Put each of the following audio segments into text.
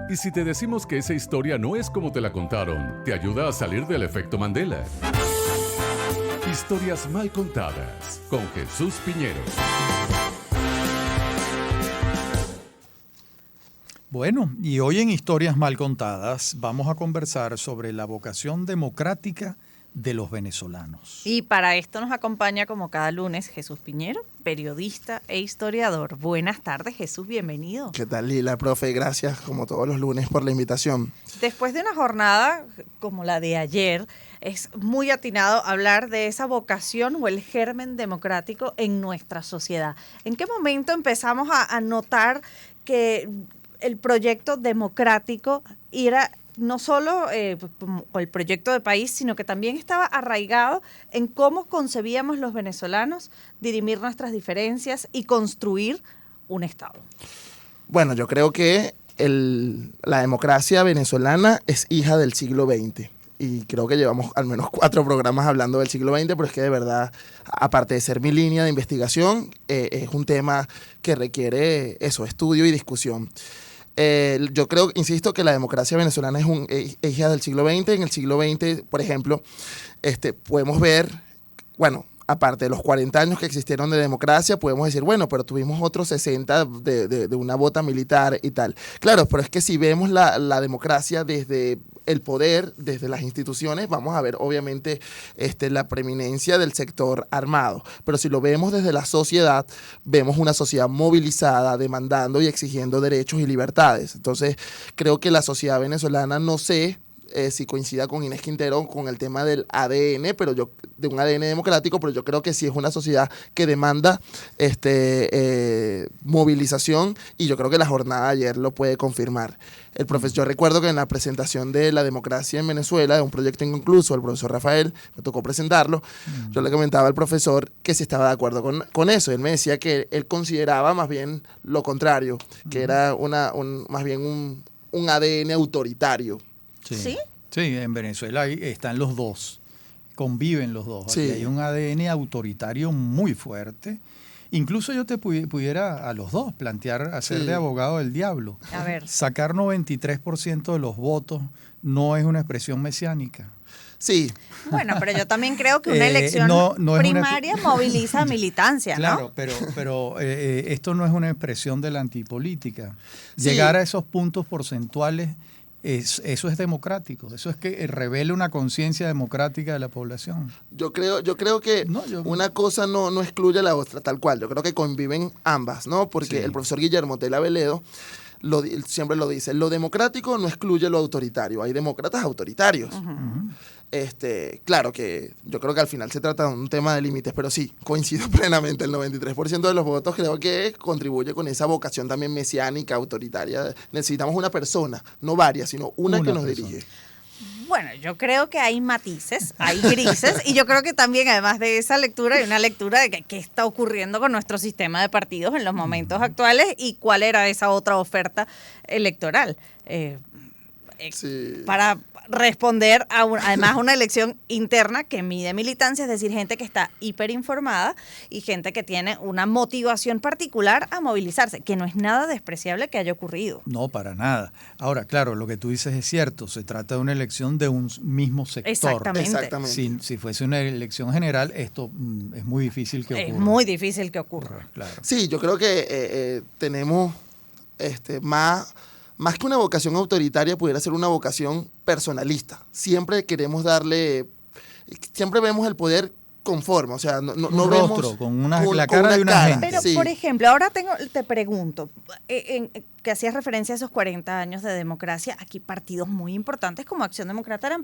¿Y si te decimos que esa historia no es como te la contaron, te ayuda a salir del efecto Mandela? Historias mal contadas con Jesús Piñero. Bueno, y hoy en Historias Mal Contadas vamos a conversar sobre la vocación democrática de los venezolanos. Y para esto nos acompaña como cada lunes Jesús Piñero, periodista e historiador. Buenas tardes, Jesús, bienvenido. ¿Qué tal, Lila, profe? Gracias, como todos los lunes, por la invitación. Después de una jornada como la de ayer, es muy atinado hablar de esa vocación o el germen democrático en nuestra sociedad. ¿En qué momento empezamos a notar que el proyecto democrático era no solo el proyecto de país, sino que también estaba arraigado en cómo concebíamos los venezolanos dirimir nuestras diferencias y construir un Estado? Bueno, yo creo que la democracia venezolana es hija del siglo XX. Y creo que llevamos al menos 4 programas hablando del siglo XX, pero es que de verdad, aparte de ser mi línea de investigación, es un tema que requiere estudio y discusión. Yo creo, insisto, que la democracia venezolana es hija del siglo XX. En el siglo XX, por ejemplo, podemos ver, bueno, aparte de los 40 años que existieron de democracia, podemos decir, bueno, pero tuvimos otros 60 de una bota militar y tal. Claro, pero es que si vemos la democracia desde el poder, desde las instituciones, vamos a ver obviamente la preeminencia del sector armado. Pero si lo vemos desde la sociedad, vemos una sociedad movilizada, demandando y exigiendo derechos y libertades. Entonces, creo que la sociedad venezolana, no sé si coincida con Inés Quintero con el tema del ADN, de un ADN democrático, pero yo creo que sí es una sociedad que demanda movilización, y yo creo que la jornada de ayer lo puede confirmar. Yo recuerdo que en la presentación de la democracia en Venezuela, de un proyecto inconcluso, el profesor Rafael, me tocó presentarlo, yo le comentaba al profesor que sí estaba de acuerdo con eso. Él me decía que él consideraba más bien lo contrario, que era más bien un ADN autoritario. ¿Sí? Sí, en Venezuela están los dos, conviven los dos. Sí. Aquí hay un ADN autoritario muy fuerte. Incluso yo te pudiera a los dos plantear hacer de abogado del diablo. A ver. Sacar 93% de los votos no es una expresión mesiánica. Sí. Bueno, pero yo también creo que una elección primaria moviliza militancia, ¿no? Claro, pero esto no es una expresión de la antipolítica. Sí. Llegar a esos puntos porcentuales, eso es democrático. Eso es que revela una conciencia democrática de la población. Yo creo que una cosa no excluye a la otra, tal cual. Yo creo que conviven ambas, ¿no? Porque el profesor Guillermo Tella Veledo siempre lo dice, lo democrático no excluye lo autoritario. Hay demócratas autoritarios. Uh-huh. Claro que yo creo que al final se trata de un tema de límites, pero sí, coincido plenamente, el 93% de los votos creo que contribuye con esa vocación también mesiánica, autoritaria. Necesitamos una persona, no varias, sino una que nos dirige. Bueno, yo creo que hay matices, hay grises, y yo creo que también, además de esa lectura, hay una lectura de qué está ocurriendo con nuestro sistema de partidos en los momentos actuales y cuál era esa otra oferta electoral. Sí. Para responder además a una elección interna que mide militancia, es decir, gente que está hiperinformada y gente que tiene una motivación particular a movilizarse, que no es nada despreciable que haya ocurrido. No, para nada. Ahora, claro, lo que tú dices es cierto, se trata de una elección de un mismo sector. Exactamente. Si fuese una elección general, esto es muy difícil que ocurra. Es muy difícil que ocurra. Claro. Sí, yo creo que tenemos más que una vocación autoritaria, pudiera ser una vocación personalista. Siempre vemos el poder conforme, o sea, no rostro, vemos con la cara de una gente. Pero, por ejemplo, ahora te pregunto, que hacías referencia a esos 40 años de democracia, aquí partidos muy importantes como Acción Democrática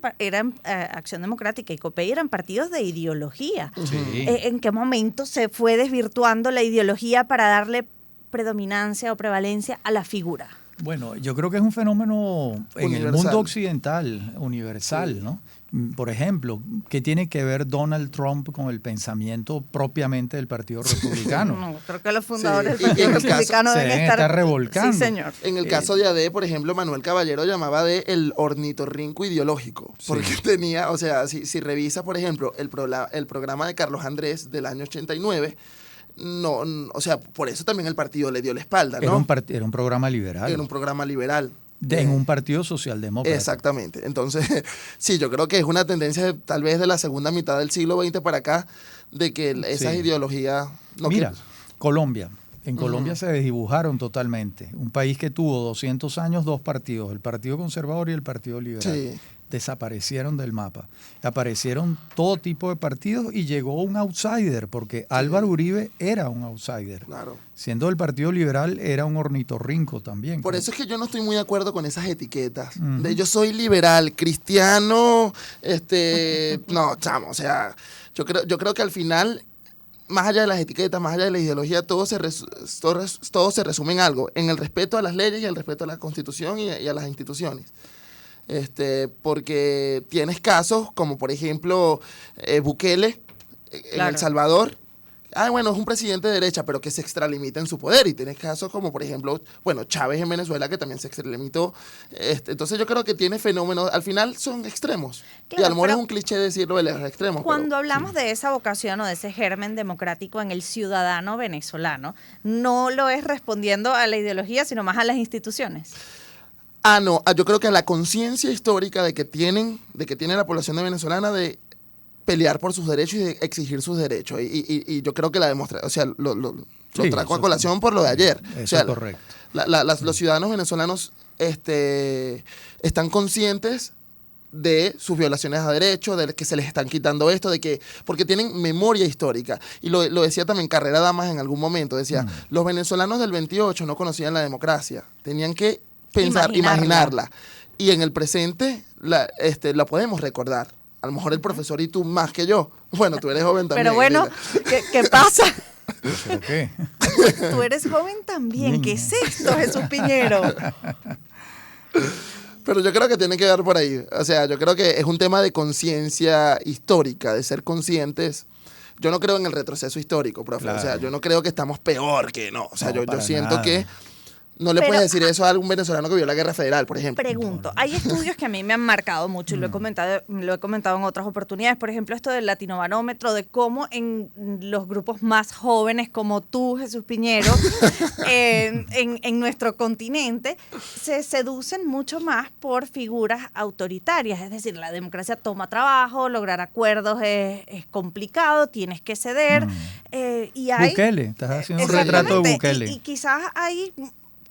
Acción Democrática y COPEI eran partidos de ideología. Sí. ¿En qué momento se fue desvirtuando la ideología para darle predominancia o prevalencia a la figura? Bueno, yo creo que es un fenómeno en universal. El mundo occidental, universal, sí. ¿No? Por ejemplo, ¿qué tiene que ver Donald Trump con el pensamiento propiamente del Partido Republicano? No, creo que los fundadores del Partido Republicano deben estar revolcando. Sí, señor. En el caso de AD, por ejemplo, Manuel Caballero llamaba de el ornitorrinco ideológico, porque tenía, o sea, si revisa, por ejemplo, el programa de Carlos Andrés del año 89, o sea, por eso también el partido le dio la espalda, ¿no? Era un programa liberal. Era un programa liberal. En un partido socialdemócrata. Exactamente. Entonces, sí, yo creo que es una tendencia tal vez de la segunda mitad del siglo XX para acá, de que esas ideologías... Mira, Colombia. En Colombia se desdibujaron totalmente. Un país que tuvo 200 años, dos partidos, el Partido Conservador y el Partido Liberal. Sí. Desaparecieron del mapa. Aparecieron todo tipo de partidos y llegó un outsider, porque Álvaro Uribe era un outsider. Claro. Siendo del Partido Liberal, era un ornitorrinco también. Por eso es que yo no estoy muy de acuerdo con esas etiquetas. De yo soy liberal, cristiano, no, chamo, o sea, yo creo que al final, más allá de las etiquetas, más allá de la ideología, todo se resume en algo, en el respeto a las leyes y el respeto a la Constitución y a las instituciones. Porque tienes casos como, por ejemplo, Bukele en El Salvador. Bueno, es un presidente de derecha, pero que se extralimita en su poder. Y tienes casos como, por ejemplo, Chávez en Venezuela, que también se extralimitó. Entonces yo creo que tiene fenómenos, al final son extremos. Claro, y a lo mejor es un cliché decirlo de los extremos. Cuando hablamos de esa vocación o de ese germen democrático en el ciudadano venezolano, no lo es respondiendo a la ideología, sino más a las instituciones. No, yo creo que la conciencia histórica de que tiene la población venezolana de pelear por sus derechos y de exigir sus derechos. Y yo creo que la demostración, o sea, lo trajo a colación por lo de ayer. Eso o sea, es correcto. Los ciudadanos venezolanos están conscientes de sus violaciones a derechos, de que se les están quitando esto, porque tienen memoria histórica. Y lo decía también Carrera Damas en algún momento, decía, los venezolanos del 28 no conocían la democracia, tenían que imaginarla. Y en el presente la podemos recordar. A lo mejor el profesor y tú más que yo. Bueno, tú eres joven también. Pero bueno, ¿qué pasa? ¿Pero qué? Tú eres joven también. ¿Qué es esto, Jesús Piñero? Pero yo creo que tiene que ver por ahí. O sea, yo creo que es un tema de conciencia histórica, de ser conscientes. Yo no creo en el retroceso histórico, profe. Claro. O sea, yo no creo que estamos peor que no. O sea, yo siento nada. Que no le puedes decir eso a algún venezolano que vio la Guerra Federal, por ejemplo. Pregunto, hay estudios que a mí me han marcado mucho y lo he comentado en otras oportunidades. Por ejemplo, esto del latinobarómetro, de cómo en los grupos más jóvenes como tú, Jesús Piñero, en nuestro continente, se seducen mucho más por figuras autoritarias. Es decir, la democracia toma trabajo, lograr acuerdos es complicado, tienes que ceder. Y hay, Bukele, estás haciendo un retrato de Bukele. Y quizás hay...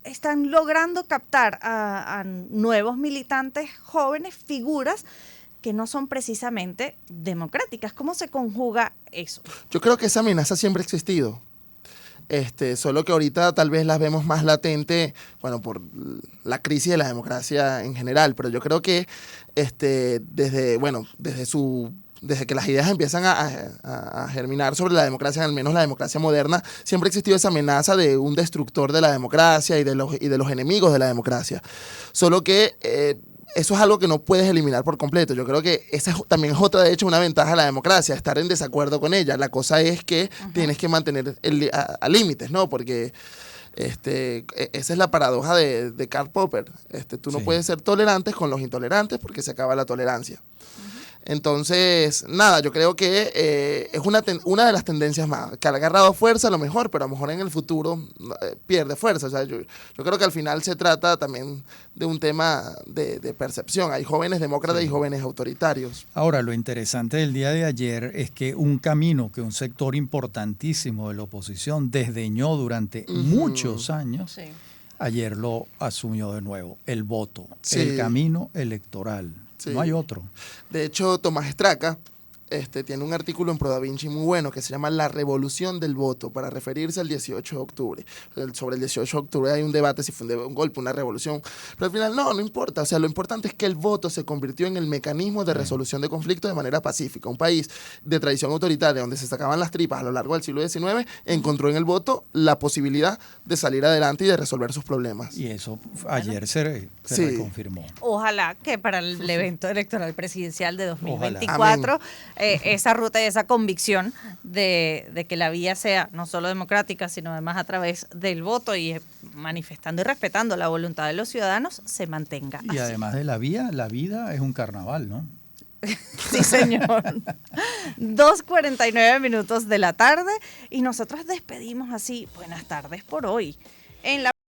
están logrando captar a nuevos militantes jóvenes, figuras que no son precisamente democráticas. ¿Cómo se conjuga eso? Yo creo que esa amenaza siempre ha existido. Solo que ahorita tal vez las vemos más latente, por la crisis de la democracia en general. Pero yo creo que desde que las ideas empiezan a germinar sobre la democracia, al menos la democracia moderna, siempre ha existido esa amenaza de un destructor de la democracia y de los enemigos de la democracia. Solo que eso es algo que no puedes eliminar por completo. Yo creo que esa también es otra, de hecho, una ventaja de la democracia, estar en desacuerdo con ella. La cosa es que tienes que mantener a límites, ¿no? Porque... esa es la paradoja de Karl Popper. Tú no puedes ser tolerantes con los intolerantes porque se acaba la tolerancia. Entonces, nada, yo creo que es una de las tendencias más, que ha agarrado fuerza a lo mejor, pero a lo mejor en el futuro pierde fuerza. O sea, yo creo que al final se trata también de un tema de percepción. Hay jóvenes demócratas y jóvenes autoritarios. Ahora, lo interesante del día de ayer es que un camino que un sector importantísimo de la oposición desdeñó durante muchos años, ayer lo asumió de nuevo, el voto, el camino electoral. Sí. No hay otro. De hecho, Tomás Estraca tiene un artículo en ProDaVinci muy bueno que se llama La revolución del voto, para referirse al 18 de octubre. Sobre el 18 de octubre hay un debate si fue un golpe, una revolución. Pero al final no importa. O sea, lo importante es que el voto se convirtió en el mecanismo de resolución de conflictos de manera pacífica. Un país de tradición autoritaria donde se sacaban las tripas a lo largo del siglo XIX encontró en el voto la posibilidad de salir adelante y de resolver sus problemas. Y eso ayer se reconfirmó. Ojalá que para el evento electoral presidencial de 2024 esa ruta y esa convicción de que la vía sea no solo democrática, sino además a través del voto y manifestando y respetando la voluntad de los ciudadanos, se mantenga y así. Además de la vida es un carnaval, ¿no? Sí, señor. 2:49 de la tarde y nosotros despedimos así. Buenas tardes por hoy. En la